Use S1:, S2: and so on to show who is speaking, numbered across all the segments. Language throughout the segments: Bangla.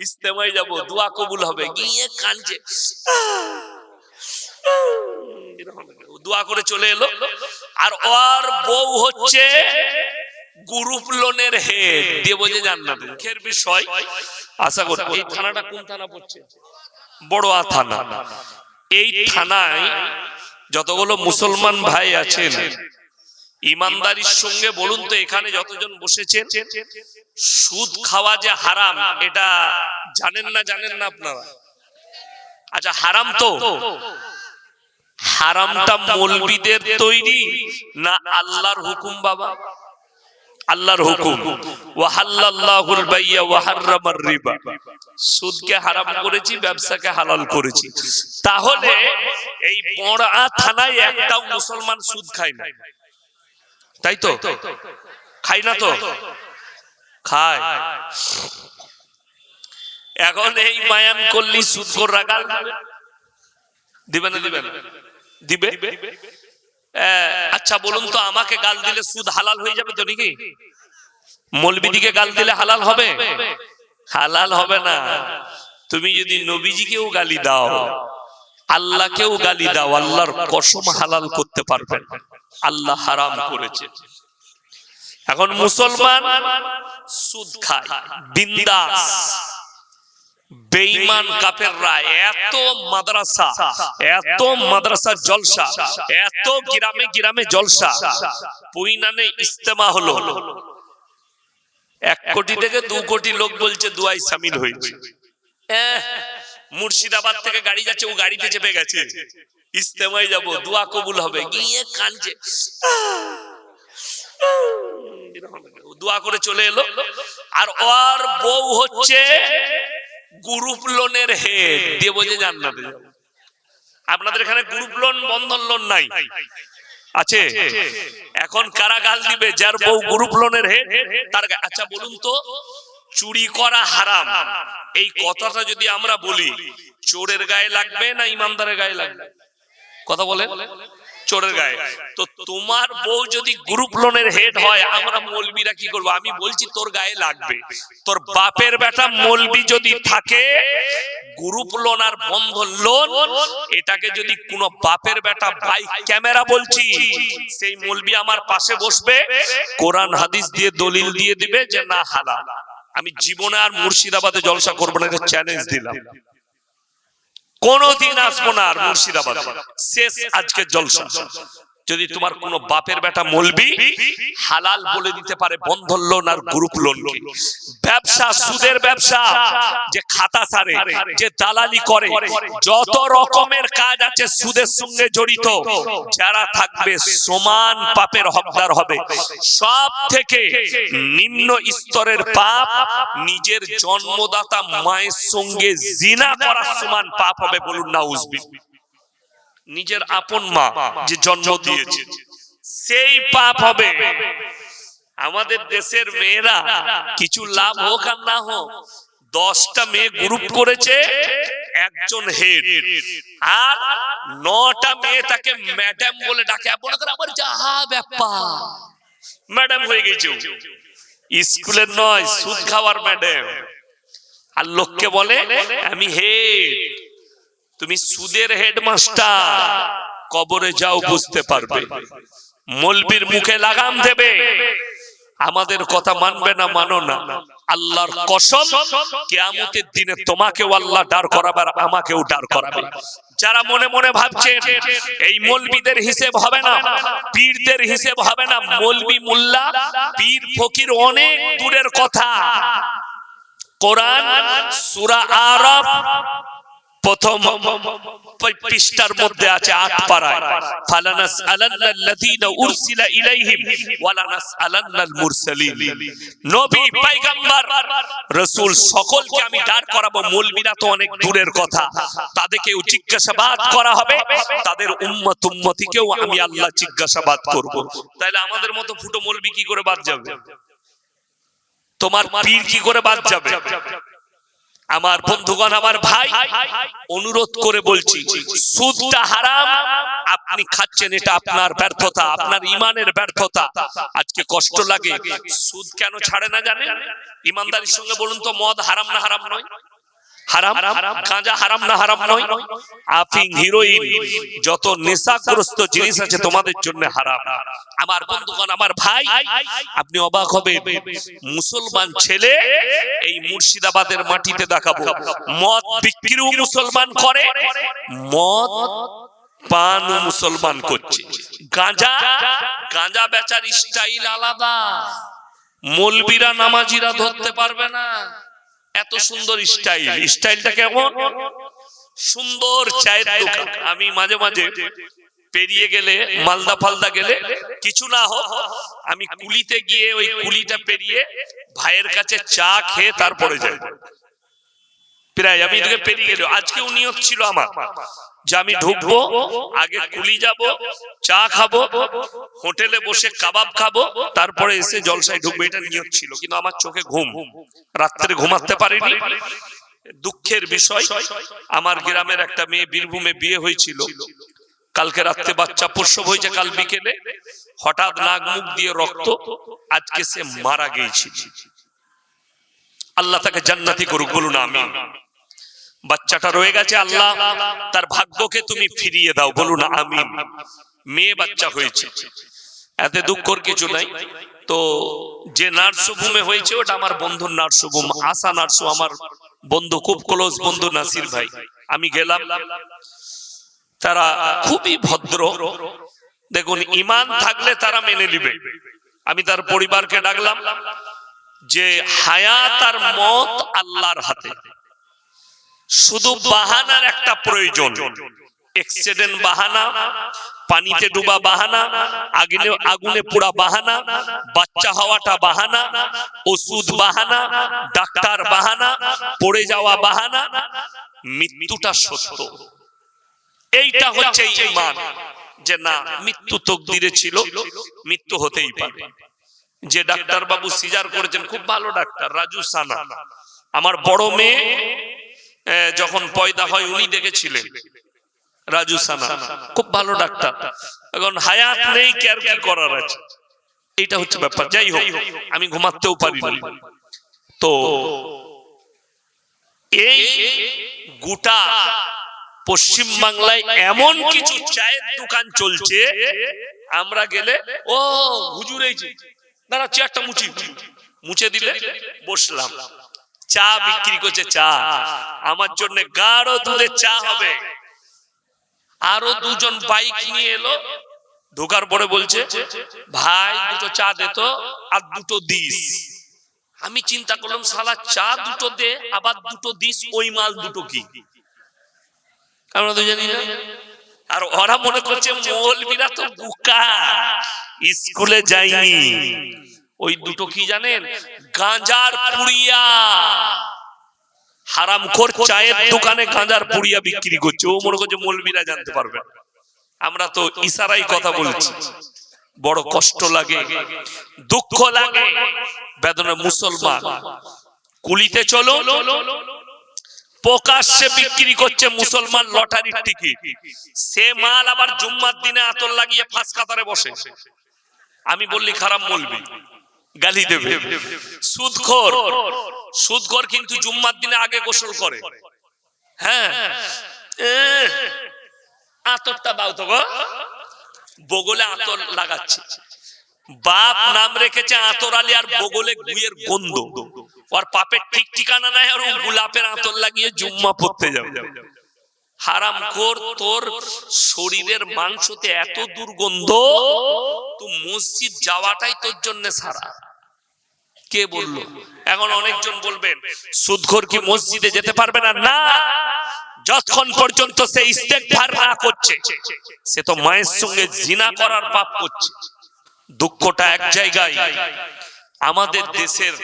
S1: ইস্তেমায় যাব, দোয়া কবুল হবে, গিয়ে কাঁদছে, দোয়া করে চলে এলো। আর ওর বউ হচ্ছে গ্রুপ লোনের হেড, দিয়ে বোঝে জান্নাতের বিষয়। আশা করি এই থানাটা কোন থানা পড়ছে? বড়োয়া থানা। এই থানায় যতগুলো মুসলমান ভাই আছেন, ইমানদারির সঙ্গে বলুন তো, এখানে যতজন বসেছেন, সুদ খাওয়া যে হারাম এটা জানেন না? জানেন না আপনারা? আচ্ছা, হারাম তো, হারামটা মৌলবীদের তৈরি না আল্লাহর হুকুম? বাবা, আল্লাহর হুকুম। ওয়াহাল্লাল্লাহুল বাইয়া ওয়া হাররামার রিবা, সুদকে হারাম করেছি, ব্যবসাকে হালাল করেছি। তাহলে এই বড়া থানায় একটাও মুসলমান সুদ খায় না, তাই তো? খাই না তো? খায়। এখন এই বায়ান করলি সুদখোররা গাল দিবে না? দিবে না? দিবে। আচ্ছা বলুন তো, আমাকে গাল দিলে সুদ হালাল হয়ে যাবে তো নাকি? মৌলবীদিকে গাল দিলে হালাল হবে? হালাল হবে না। তুমি যদি নবীজিকেও গালি দাও, আল্লাহকেও গালি দাও, আল্লাহর কসম হালাল করতে পারবে না, আল্লাহ হারাম করেছে। এখন মুসলমান সুদ খায়, বিন্দাস। বেঈমান কাফেররা এত মাদ্রাসা জলসা, এত গ্রামে গ্রামে জলসা, পুইনানে ইস্তেমা হলো, 1 কোটি থেকে 2 কোটি লোক বলছে দুয়ায় শামিল হয়েছে। মুর্শিদাবাদ থেকে গাড়ি যাচ্ছে, ও গাড়িতে চেপে গেছে, ইস্তেমায় যাব, দোয়া কবুল হবে, গিয়ে কাঁদছে, দোয়া করে চলে এলো। আর ওর বউ হচ্ছে গ্রুপ লোনের হেড, দিয়ে বোঝে জান্নাতে যাবে। আপনাদের এখানে গ্রুপ লোন, বন্ধন লোন নাই? আছে। এখন কারা গাল দিবে? যার বউ গ্রুপ লোনের হেড তার। আচ্ছা বলুন তো, চুরি করা হারাম, এই কথাটা যদি আমরা বলি, চোরের গায়ে লাগবে না ইমানদারের গায়ে লাগবে? কথা বলেন। চোরের গায়ে। তো তোমার বউ যদি গ্রুপ লোনের হেড হয়, আমরা মৌলবীরা কি করবো? আমি বলছি তোর গায়ে লাগবে। তোর বাপের বেটা মৌলবী যদি থাকে, গ্রুপ লোন আর বন্ধন লোন, এটাকে যদি কোনো বাপের বেটা বাইক ক্যামেরা বলছি, সেই মৌলবী আমার পাশে বসবে, কোরআন হাদিস দিয়ে দলিল দিয়ে দিবে যে না হালাল, আমি জীবনে আর মুর্শিদাবাদে জলসা করবো না, এটা চ্যালেঞ্জ দিলাম। কোনদিন আসবো না আর মুর্শিদাবাদ, শেষ আজকে জলসা। যদি তোমার কোন বাপের বেটা মৌলবী হালাল বলে দিতে পারে বন্ধন লোন আর গ্রুপ লোন, ব্যবসা, সুদের ব্যবসা, যে খাতা সারে, যে দালালি করে, যত রকমের কাজ আছে সুদের সঙ্গে জড়িত, যারা থাকবে সমান পাপের হকদার হবে। সব থেকে নিম্ন স্তরের পাপ নিজের জন্মদাতা মায়ের সঙ্গে জিনা করার সমান পাপ হবে। বলুন নাউজুবিল্লাহ। নিজের আপন মা যে জন্ম দিয়েছে, সেই পাপ হবে। আমাদের দেশের মেয়েরা, কিছু লাভ হোক আর না হোক, 10টা মেয়ে গ্রুপ করেছে, একজন হেড, আর 9টা মেয়ে তাকে ম্যাডাম বলে ডাকে। আপনাদের আবার যাহা ব্যাপার, ম্যাডাম হয়ে গেছে, স্কুলের নয়, সুদ খাওয়ার ম্যাডাম। আর লোককে বলে আমি হেড। তুমি সুদের হেডমাস্টার, কবরে যাও বুঝতে পারবে। মৌলবীর মুখে লাগাম দেবে, আমাদের কথা মানবে না, মানো না। আল্লাহর কসম, কিয়ামতের দিনে তোমাকেও আল্লাহ দাঁড় করাবে, আমাকেও দাঁড় করাবে। যারা মনে মনে ভাবছেন এই মৌলবীদের হিসেব হবে না, পীরদের হিসেব হবে না, মৌলবী মোল্লা পীর ফকির অনেক দূরের কথা। কোরআন সূরা আরাফ প্রথম পৃষ্ঠার মধ্যে আছে 8 পারায়, ফালানাসআলান্নাল্লাযীনা উরসিলা ইলাইহিম ওয়ালানাসআলান্নাল মুরসালিন। নবী, পয়গম্বর, রাসূল সকলকে আমি দাঁড় করাবো। মৌলবীরা তো অনেক দূরের কথা, তাদেরকেও জিজ্ঞাসাবাদ করা হবে, তাদের উম্মতিকেও আমি আল্লাহ জিজ্ঞাসাবাদ করব। তাহলে আমাদের মতো ফুটো মৌলবী কি করে বাদ যাবে? তোমার পীর কি করে বাদ যাবে? আমার বন্ধুগণ, আমার ভাই, অনুরোধ করে বলছি, সুদটা হারাম, আপনি খাচ্ছেন, এটা আপনার ব্যর্থতা, আপনার ইমানের ব্যর্থতা। আজকে কষ্ট লাগে, সুদ কেন ছাড়ে না জানেন? ইমানদারির সঙ্গে বলুন তো, মদ হারাম না হারাম নয়? হারাম। গাঁজা হারাম না হারাম নয়? আফিং, হিরোইন, যত নেশাগ্রস্ত জিনিস আছে তোমাদের জন্য হারাম। আমার বন্ধুগণ, আমার ভাই, আপনি অবাক হবেন, মুসলমান ছেলে এই মুর্শিদাবাদের মাটিতে দেখাবো, মদ বিক্রিও মুসলমান করে, মদ পান মুসলমান করছে। গাঁজা বেচার স্টাইল আলাদা, মৌলবীরা নামাজিরা ধরতে পারবে না, এত সুন্দর স্টাইলটা কেমন সুন্দর। চায়ের দোকান, আমি মাঝে মাঝে পেরিয়ে গেলে, মালদা ফালদা গেলে, কিছু না হোক আমি কুলিতে গিয়ে ওই কুলিটা পেরিয়ে ভাইয়ের কাছে চা খেয়ে তারপরে যাই। প্রায় আমি এদিকে পেরিয়ে গেল, আজকেও নিয়ত ছিল আমার যে আমি ঢুকবো, আগে কুলি যাব, চা খাবো, হোটেলে বসে কাবাব খাবো, তারপরে এসে জলসায় ঢুকবো, এটা নিয়ত ছিল। কিন্তু আমার চোখে ঘুম, রাত্রে ঘুমাতে পারিনি। দুঃখের বিষয়, আমার গ্রামের একটা মেয়ে বীরভূমে বিয়ে হয়েছিল, কালকে রাত্রে বাচ্চা প্রসব হয়েছে, কাল বিকেলে হঠাৎ নাক মুখ দিয়ে রক্ত, আজকে সে মারা গিয়েছিল। আল্লাহ তাকে জান্নাতি করুক, বলুন আমিন। বাচ্চাটা রয়ে গেছে, আল্লাহ তার ভাগ্যকে তুমি ফিরিয়ে দাও, বলুন আমিন। মেয়ে বাচ্চা হয়েছে, এতে দুঃখর কিছু নাই। তো যে নার্সিংহোমে হয়েছে ওটা আমার বন্ধুর নার্সিংহোম, আশা নার্সিং, আমার বন্ধু, খুব ক্লোজ বন্ধু নাসির ভাই। আমি গেলাম, তারা খুবই ভদ্র, দেখুন ঈমান থাকলে তারা মেনে নিবে। আমি তার পরিবারকে ডাকলাম যে হায়াত আর মত আল্লাহর হাতে, শুধু বাহানার একটা প্রয়োজন, অ্যাক্সিডেন্ট বাহানা, পানিতে ডুবা বাহানা, আগুনে পোড়া বাহানা, বাচ্চা হওয়াটা বাহানা, ওষুধ বাহানা, ডাক্তার বাহানা, পড়ে যাওয়া বাহানা, মৃত্যুটা সত্য। এইটা হচ্ছে ঈমান, যে না, মৃত্যু তকদিরে ছিল, মৃত্যু হতেই পারে। যে ডাক্তার বাবু সিজার করেছেন, খুব ভালো ডাক্তার, রাজু সানা, আমার বড় মেয়ে যখন পয়দা হয় উনি দেখেছিলেন, রাজু সানা, খুব ভালো ডাক্তার। এখন হায়াত নেই, কি আর কি করার আছে, এইটা হচ্ছে ব্যাপার। যাই হোক, আমি ঘুমাতেও পারিনি। তো এই গোটা পশ্চিম বাংলায় এমন কিছু চায়ের দোকান চলছে, আমরা গেলে ও হুজুর এই যে দাঁড়া, চেয়ারটা মুছে দিলে বসলাম, চা বিক্রি করছে। চা আমার জন্য গাঢ় দুধের চা হবে। আরো দুজন বাইক নিয়ে এলো, ঢোকার পরে বলছে ভাই দুটো চা দে তো, আর দুটো দিস। আমি চিন্তা করলাম, শালা চা দুটো দে আবার দুটো দিস, ওই মাল দুটো কি আমরা তো জানি না। আর ওরা মনে করছে মৌলবীরা তো বোকা, স্কুলে যায়নি। ওই দুটো কি জানেন? গাঁজার পুড়িয়া। হারামখোর চায়ের দোকানে গাঁজার পুড়িয়া বিক্রি করছে, ও মনে করছে মৌলবীরা জানতে পারবে। আমরা তো ইশারায় কথা বলছি। বড় কষ্ট লাগে, দুঃখ লাগে, বেদনা। মুসলমান কুলিতে চলো, প্রকাশ্যে বিক্রি করছে মুসলমান লটারির টিকিট। সে মাল আবার জুম্মার দিনে আতর লাগিয়ে ফাঁস কাতারে বসে। আমি বললি খারাপ মৌলবি, গালি দেবে। সুদখোর কিন্তু জুম্মার দিনে আগে গোসল করে। হ্যাঁ, আতরটা দাও তো গো, বগলে আতর লাগাচ্ছে। বাপ নাম রেখেছে আতর আলী, আর বগলে গুয়ের গন্ধ। ওর পাপের ঠিক ঠিকানা নাই, আর গোলাপের আতর লাগিয়ে জুম্মা পড়তে যাবে। হারামখোর, তোর শরীরের মাংসতে এত দুর্গন্ধ, তুই মসজিদ যাওয়াটাই তোর জন্য সারা। কে বললো? এখন অনেকজন বলবেন সুদখোর কি মসজিদে যেতে পারবে না? না, যতক্ষণ পর্যন্ত সে ইস্তেগফার না করছে, সে তো মায়ের সঙ্গে জিনা করার পাপ করছে। দুঃখটা এক জায়গায়, আমাদের দেশের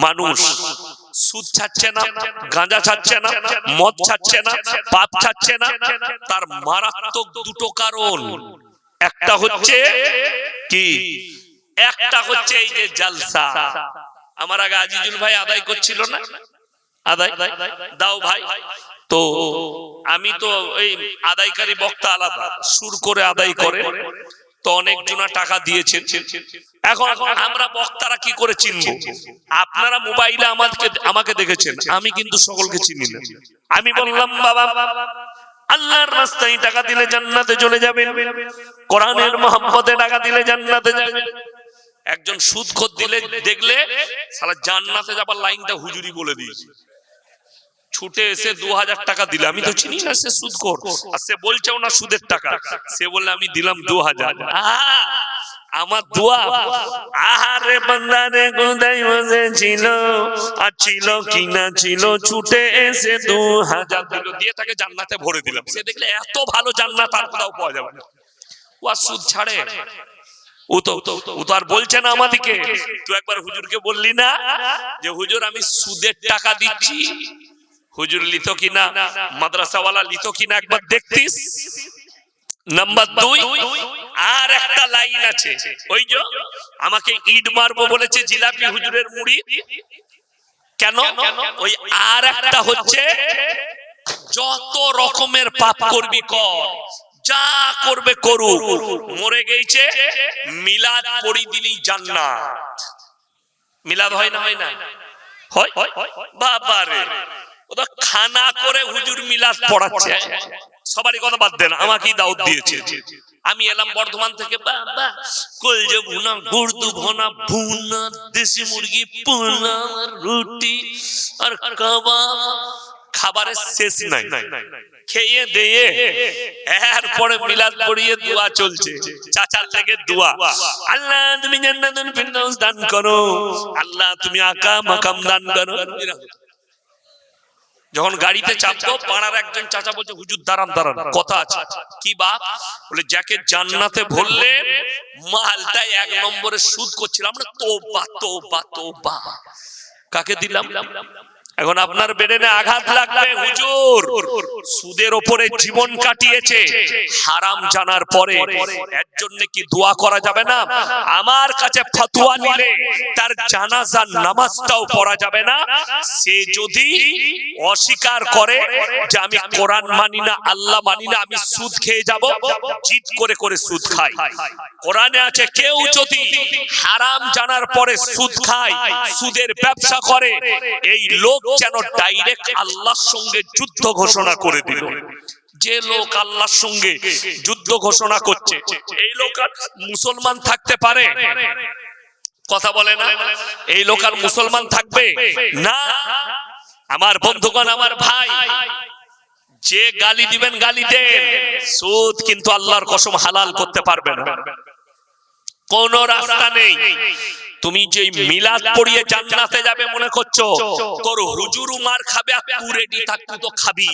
S1: মানুষ সুদ ছাড়ছে না, গাঁজা ছাড়ছে না, মদ ছাড়ছে না, পাপ ছাড়ছে না। তার মারাত্মক দুটো কারণ। একটা হচ্ছে কি? একটা হচ্ছে এই যে জালসা। আমার আগে আজিজুল ভাই আদায় করছিল না, আদায় দাও ভাই। তো আমি তো এই আদায়কারী বক্তা আলাদা, সুর করে আদায় করে। তো অনেক জনা টাকা দিয়েছেন। এখন আমরা বক্তারা কি করে চিনবো? আপনারা মোবাইলে আমাকে দেখেছেন, আমি কিন্তু সকলকে চিনি না। আমি বললাম বাবা আল্লাহর রাস্তায় টাকা দিলে জান্নাতে চলে যাবেন, কোরআনের মহব্বতে টাকা দিলে জান্নাতে যাবেন। একজন সুদখোর দিলে দেখলে সারা জান্নাতে যাবার লাইনটা হুজুরি বলে দিয়েছে, ছুটে এসে 2000 টাকা দিলে, আমি তো চিনি না সে সুদখোর, আর সে বলছেও না সুদের টাকা, সে বললে আমি দিলাম 2000। আমার দোয়া, আহারে বান্দা রে কোথায় বসেছিল আর ছিল কিনা ছিল, ছুটে এসে 2000 দিল, দিয়ে তাকে জান্নাতে ভরে দিলাম। সে দেখলে এত ভালো জান্নাত আর কোথাও পাওয়া যাবে না। ও আর সুদ ছাড়ে? ও তো আর বলছে না আমাদেরকে। তুই একবার হুজুরকে বললি না যে হুজুর আমি সুদের টাকা দিচ্ছি, হুজুর লিত কিনা, মাদ্রাসাওয়ালা লিত কিনা একবার দেখতিস। নাম্বার 2, আর একটা লাইন আছে, ওই যে আমাকে ইট মারবো বলেছে জিলাপি হুজুরের মুড়ি, কেন? ওই আর একটা হচ্ছে যত রকমের পাপ করবি কর, যা করবে করুক, মরে গেছে মিলাদ পড়ি দিলেই জান্নাত। মিলাদ হয় না? হয় না? হয়। বাবারে, ও তো খানা করে হুজুর মিলাদ পড়াচ্ছে। সবারই কথা বাদ দেন, আমাকেই দাওয়াত দিয়েছে। আমি এলাম বর্ধমান থেকে, বাবা কলজে ভুনা, গুর্দু ভুনা, ভুনা দেশি মুরগি, পোনা, রুটি আর কাবাব, খাবারের শেষ নাই। খেয়ে দিয়ে এরপরে মিলাদ পড়িয়ে দোয়া চলছে, চাচার লেগে দোয়া, আল্লাহ তুমি জান্নাতুল ফিরদাউস দান করো, আল্লাহ তুমি আকা মাকাম দান করো। যখন গাড়িতে চাপতো, পাড়ার একজন চাচা বলছে হুজুর দাঁড়ান দাঁড়ান, কথা আছে। কি বাপ? বলে যাকে জান্নাতে ভরলেন মালটাই 1 নম্বরে সুদ করছিলাম আমরা, তোবা তোবা তোবা। কাকে দিলাম? এখন আপনার ব্রেনে আঘাত লাগবে, হুজুর সুদের ওপরে জীবন কাটিয়েছে, হারাম জানার পরে এর জন্য কি দোয়া করা যাবে না? আমার কাছে ফতোয়া নিলে তার জানাজার নামাজটাও পড়া যাবে না। সে যদি অস্বীকার করে যে আমি কোরআন মানি না, আল্লাহ মানি না, আমি সুদ খেয়ে যাব, জিদ করে করে সুদ খাই। কোরআনে আছে কেউ যদি হারাম জানার পরে সুদ খায়, সুদের ব্যবসা করে, এই লোক যেন ডাইরেক্ট আল্লাহর সঙ্গে যুদ্ধ ঘোষণা করে দিল। যে লোক আল্লাহর সঙ্গে যুদ্ধ ঘোষণা করছে, এই লোক আর মুসলমান থাকতে পারে? কথা বলে না? এই লোক আর মুসলমান থাকবে না। আমার বন্ধুগণ, আমার ভাই, যে গালি দিবেন গালি দেন, সুদ কিন্তু আল্লাহর কসম হালাল করতে পারবে না, কোন রাস্তা নেই। তুমি যে মিলাদ পড়িয়ে জান্নাতে যাবে মনে করছো, তোর হুজুর মার খাবে আর তুই রেডি থাক, তুই তো খাবি।